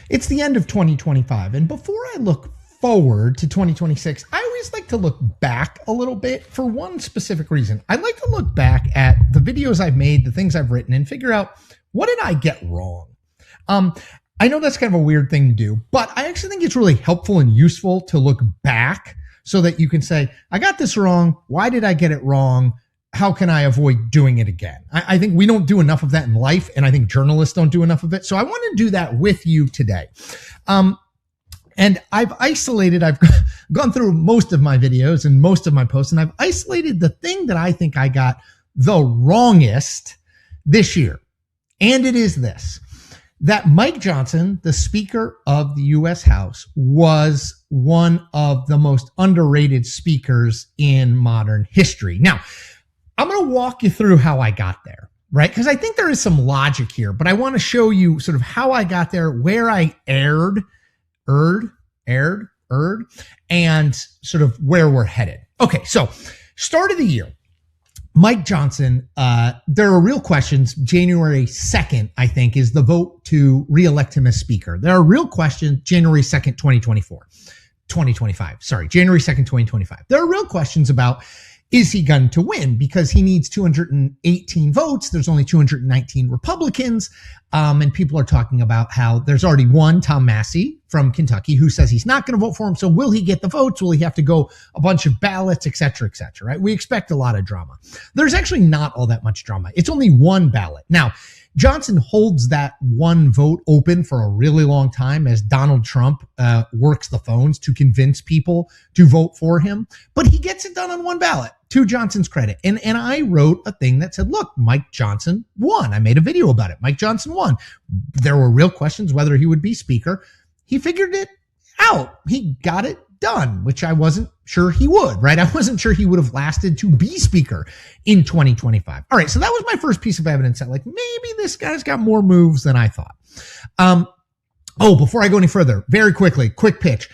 It's the end of 2025. And before I look forward to 2026, I always like to look back a little bit for one specific reason. I like to look back at the videos I've made, the things I've written, and figure out, what did I get wrong? I know that's kind of a weird thing to do, but I actually think it's really helpful and useful to look back so that you can say, I got this wrong. Why did I get it wrong? How can I avoid doing it again? I think we don't do enough of that in life, and I think journalists don't do enough of it. So I want to do that with you today. And I've gone through most of my videos and most of my posts, and I've isolated the thing that I think I got the wrongest this year. And it is this, that Mike Johnson, the Speaker of the U.S. House, was one of the most underrated speakers in modern history. Now, I'm going to walk you through how I got there, right? Because I think there is some logic here, but I want to show you sort of how I got there, where I erred, and sort of where we're headed. Okay, so start of the year. Mike Johnson, there are real questions. January 2nd, I think, is the vote to reelect him as speaker. There are real questions. January 2nd, 2025. January 2nd, 2025. There are real questions about, is he going to win? Because he needs 218 votes. There's only 219 Republicans. And people are talking about how there's already one, Tom Massey from Kentucky, who says he's not going to vote for him. So will he get the votes? Will he have to go a bunch of ballots, et cetera, right? We expect a lot of drama. There's actually not all that much drama. It's only one ballot. Now, Johnson holds that one vote open for a really long time as Donald Trump works the phones to convince people to vote for him. But he gets it done on one ballot, to Johnson's credit. And I wrote a thing that said, look, Mike Johnson won. I made a video about it. Mike Johnson won. There were real questions whether he would be speaker. He figured it out. He got it done, which I wasn't sure he would, right? I wasn't sure he would have lasted to be speaker in 2025. All right, so that was my first piece of evidence that, like, maybe this guy's got more moves than I thought. Before I go any further, very quickly, quick pitch.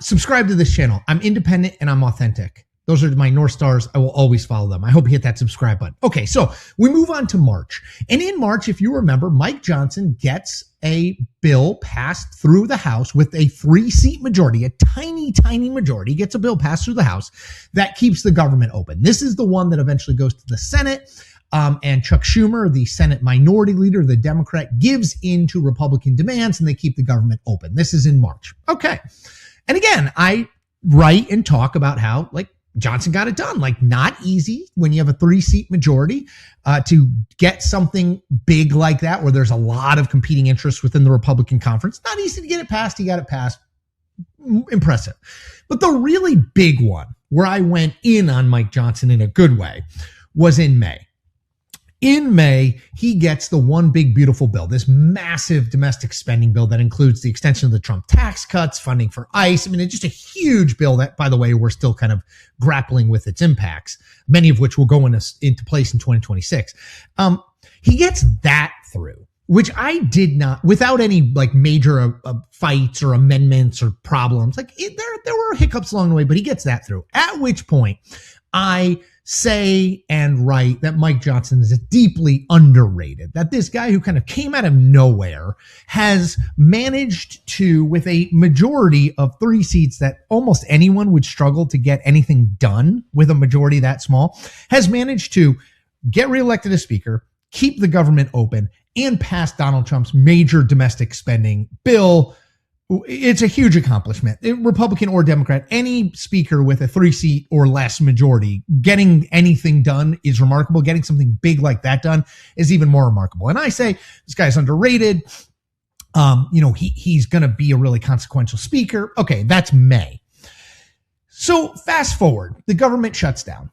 Subscribe to this channel. I'm independent and I'm authentic. Those are my North Stars. I will always follow them. I hope you hit that subscribe button. Okay, so we move on to March. And in March, if you remember, Mike Johnson gets a bill passed through the House with a 3-seat majority, a tiny, tiny majority, gets a bill passed through the House that keeps the government open. This is the one that eventually goes to the Senate. And Chuck Schumer, the Senate minority leader, the Democrat, gives in to Republican demands and they keep the government open. This is in March. Okay. And again, I write and talk about how, like, Johnson got it done. Like, not easy when you have a 3-seat majority to get something big like that, where there's a lot of competing interests within the Republican conference. Not easy to get it passed. He got it passed. Impressive. But the really big one where I went in on Mike Johnson in a good way was in May. In May, he gets the one big beautiful bill, this massive domestic spending bill that includes the extension of the Trump tax cuts, funding for ICE. I mean, it's just a huge bill that, by the way, we're still kind of grappling with its impacts, many of which will go into place in 2026. He gets that through, which I did not, without any like major fights or amendments or problems. Like, there were hiccups along the way, but he gets that through. At which point, I say and write that Mike Johnson is deeply underrated, that this guy who kind of came out of nowhere has managed to, with a majority of 3 seats that almost anyone would struggle to get anything done with a majority that small, has managed to get reelected as speaker, keep the government open, and pass Donald Trump's major domestic spending bill. It's a huge accomplishment. Republican or Democrat, any speaker with a 3-seat or less majority, getting anything done is remarkable. Getting something big like that done is even more remarkable. And I say this guy's underrated. He's going to be a really consequential speaker. Okay, that's May. So fast forward, the government shuts down,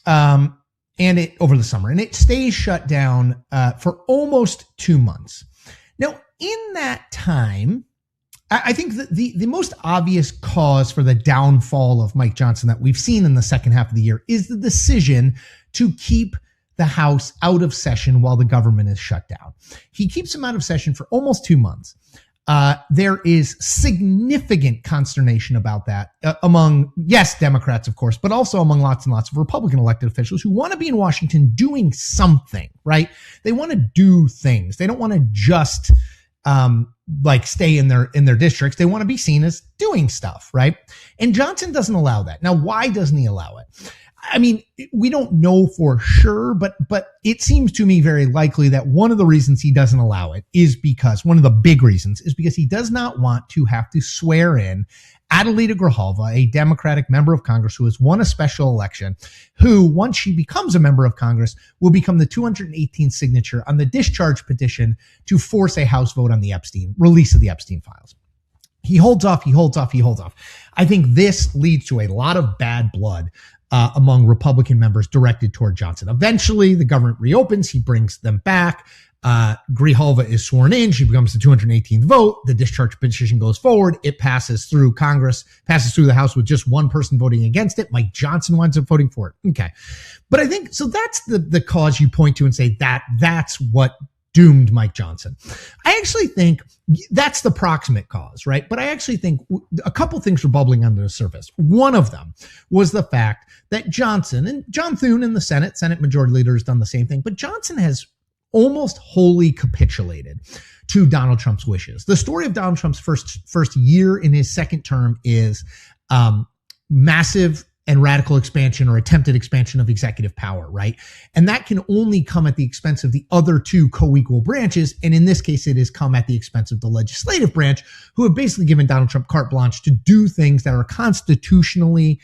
over the summer, and it stays shut down for almost 2 months. Now, in that time, I think that the most obvious cause for the downfall of Mike Johnson that we've seen in the second half of the year is the decision to keep the House out of session while the government is shut down. He keeps them out of session for almost 2 months. There is significant consternation about that among, yes, Democrats, of course, but also among lots and lots of Republican elected officials who want to be in Washington doing something, right? They want to do things. They don't want to just like stay in their districts. They want to be seen as doing stuff, right? And Johnson doesn't allow that. Now, why doesn't he allow it? I mean, we don't know for sure, but it seems to me very likely that one of the reasons he doesn't allow it is because one of the big reasons is because he does not want to have to swear in Adelita Grijalva, a Democratic member of Congress who has won a special election, who, once she becomes a member of Congress, will become the 218th signature on the discharge petition to force a House vote on the release of the Epstein files. He holds off. I think this leads to a lot of bad blood among Republican members directed toward Johnson. Eventually, the government reopens. He brings them back. Grijalva is sworn in. She becomes the 218th vote. The discharge petition goes forward. It passes through Congress, passes through the House with just one person voting against it. Mike Johnson winds up voting for it. Okay. But I think, so that's the cause you point to and say that's what doomed Mike Johnson. I actually think that's the proximate cause, right? But I actually think a couple things were bubbling under the surface. One of them was the fact that Johnson and John Thune in the Senate Majority Leader has done the same thing, but Johnson has almost wholly capitulated to Donald Trump's wishes. The story of Donald Trump's first year in his second term is massive and radical expansion or attempted expansion of executive power, right? And that can only come at the expense of the other two co-equal branches. And in this case, it has come at the expense of the legislative branch, who have basically given Donald Trump carte blanche to do things that are constitutionally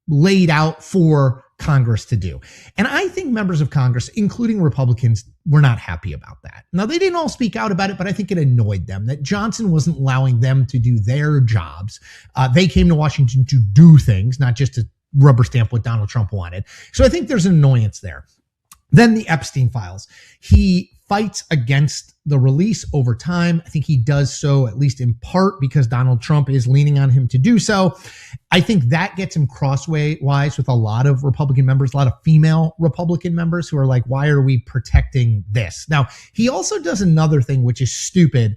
laid out for Congress to do. And I think members of Congress, including Republicans, were not happy about that. Now, they didn't all speak out about it, but I think it annoyed them that Johnson wasn't allowing them to do their jobs. They came to Washington to do things, not just to rubber stamp what Donald Trump wanted. So I think there's an annoyance there. Then the Epstein files. He fights against the release over time. I think he does so at least in part because Donald Trump is leaning on him to do so. I think that gets him crosswise with a lot of Republican members, a lot of female Republican members who are like, why are we protecting this? Now, he also does another thing which is stupid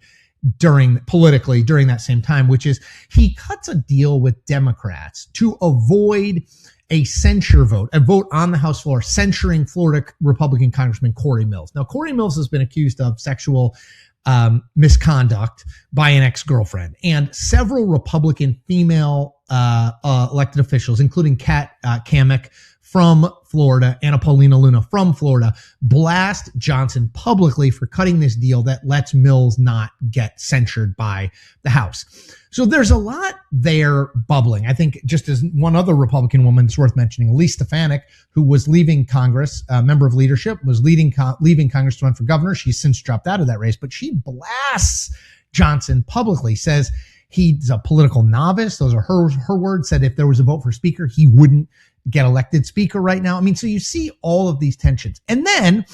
politically during that same time, which is he cuts a deal with Democrats to avoid a censure vote, a vote on the House floor censuring Florida Republican Congressman Corey Mills. Now, Corey Mills has been accused of sexual misconduct by an ex-girlfriend, and several Republican female elected officials, including Kat Kamek from Florida, Anna Paulina Luna from Florida, blast Johnson publicly for cutting this deal that lets Mills not get censured by the House. So there's a lot there bubbling. I think just as one other Republican woman it's worth mentioning, Elise Stefanik, who was leaving Congress, a member of leadership, was leaving Congress to run for governor. She's since dropped out of that race, but she blasts Johnson publicly, says he's a political novice. Those are her words, said if there was a vote for speaker, he wouldn't get elected speaker right now. I mean, so you see all of these tensions. And then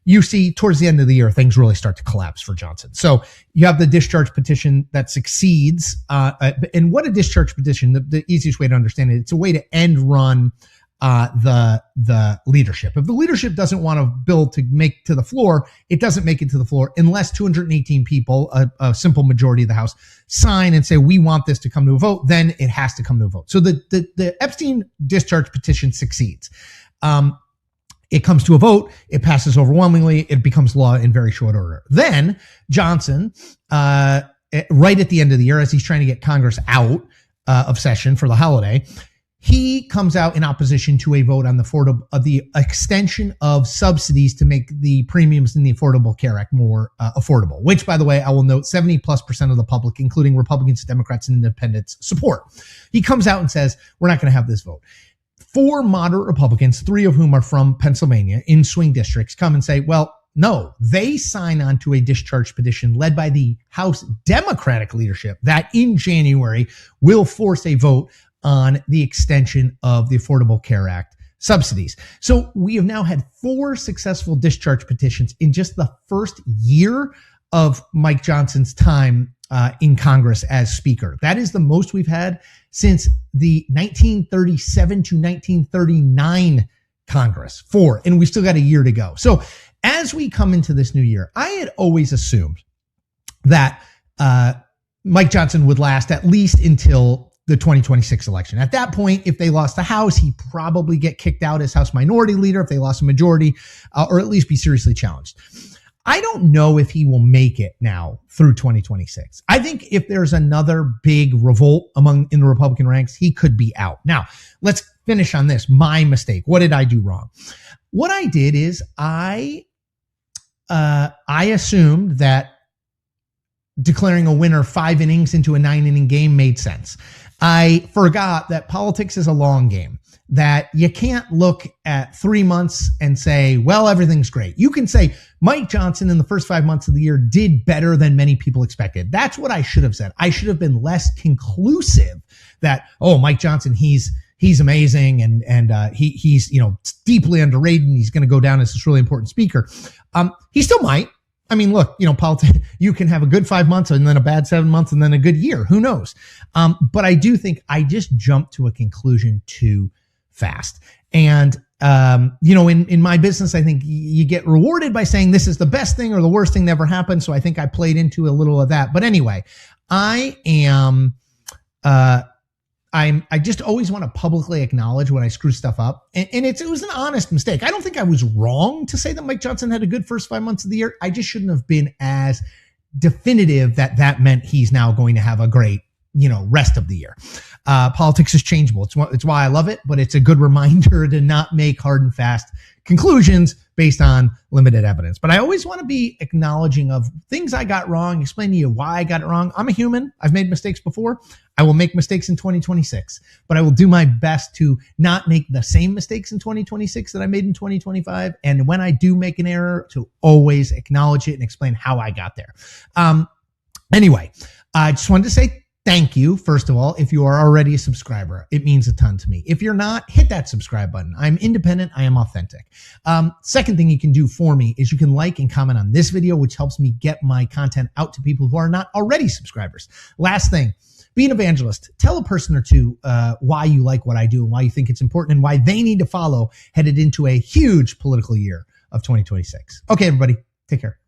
you see towards the end of the year, things really start to collapse for Johnson. So you have the discharge petition that succeeds. And what a discharge petition, the easiest way to understand it, it's a way to end run the leadership. If the leadership doesn't want a bill to make to the floor, it doesn't make it to the floor unless 218 people, a simple majority of the House, sign and say, we want this to come to a vote, then it has to come to a vote. So the Epstein discharge petition succeeds. It comes to a vote. It passes overwhelmingly. It becomes law in very short order. Then Johnson, right at the end of the year, as he's trying to get Congress out of session for the holiday, he comes out in opposition to a vote on the extension of subsidies to make the premiums in the Affordable Care Act more affordable, which, by the way, I will note 70+% of the public, including Republicans, Democrats, and independents, support. He comes out and says, we're not going to have this vote. 4 moderate Republicans, 3 of whom are from Pennsylvania in swing districts, come and say, well, no, they sign on to a discharge petition led by the House Democratic leadership that in January will force a vote on the extension of the Affordable Care Act subsidies. So we have now had 4 successful discharge petitions in just the first year of Mike Johnson's time in Congress as Speaker. That is the most we've had since the 1937 to 1939 Congress. 4, and we've still got a year to go. So as we come into this new year, I had always assumed that Mike Johnson would last at least until the 2026 election. At that point, if they lost the House, he'd probably get kicked out as House Minority Leader if they lost a majority, or at least be seriously challenged. I don't know if he will make it now through 2026. I think if there's another big revolt in the Republican ranks, he could be out. Now, let's finish on this. My mistake. What did I do wrong? What I did is I assumed that declaring a winner 5 innings into a 9-inning game made sense. I forgot that politics is a long game, that you can't look at 3 months and say, well, everything's great. You can say Mike Johnson in the first 5 months of the year did better than many people expected. That's what I should have said. I should have been less conclusive that, oh, Mike Johnson, he's amazing and he's deeply underrated and he's going to go down as this really important speaker. He still might. I mean, look, politics, you can have a good 5 months and then a bad 7 months and then a good year. Who knows? But I do think I just jumped to a conclusion too fast. And, in my business, I think you get rewarded by saying this is the best thing or the worst thing that ever happened. So I think I played into a little of that. But anyway, I just always want to publicly acknowledge when I screw stuff up. And it was an honest mistake. I don't think I was wrong to say that Mike Johnson had a good first 5 months of the year. I just shouldn't have been as definitive that meant he's now going to have a great, rest of the year. Politics is changeable. It's why I love it, but it's a good reminder to not make hard and fast conclusions based on limited evidence. But I always want to be acknowledging of things I got wrong, explain to you why I got it wrong. I'm a human. I've made mistakes before. I will make mistakes in 2026, but I will do my best to not make the same mistakes in 2026 that I made in 2025. And when I do make an error, to always acknowledge it and explain how I got there. Anyway, I just wanted to say thank you, first of all, if you are already a subscriber. It means a ton to me. If you're not, hit that subscribe button. I'm independent. I am authentic. Second thing you can do for me is you can like and comment on this video, which helps me get my content out to people who are not already subscribers. Last thing, be an evangelist. Tell a person or two why you like what I do and why you think it's important and why they need to follow headed into a huge political year of 2026. Okay, everybody, take care.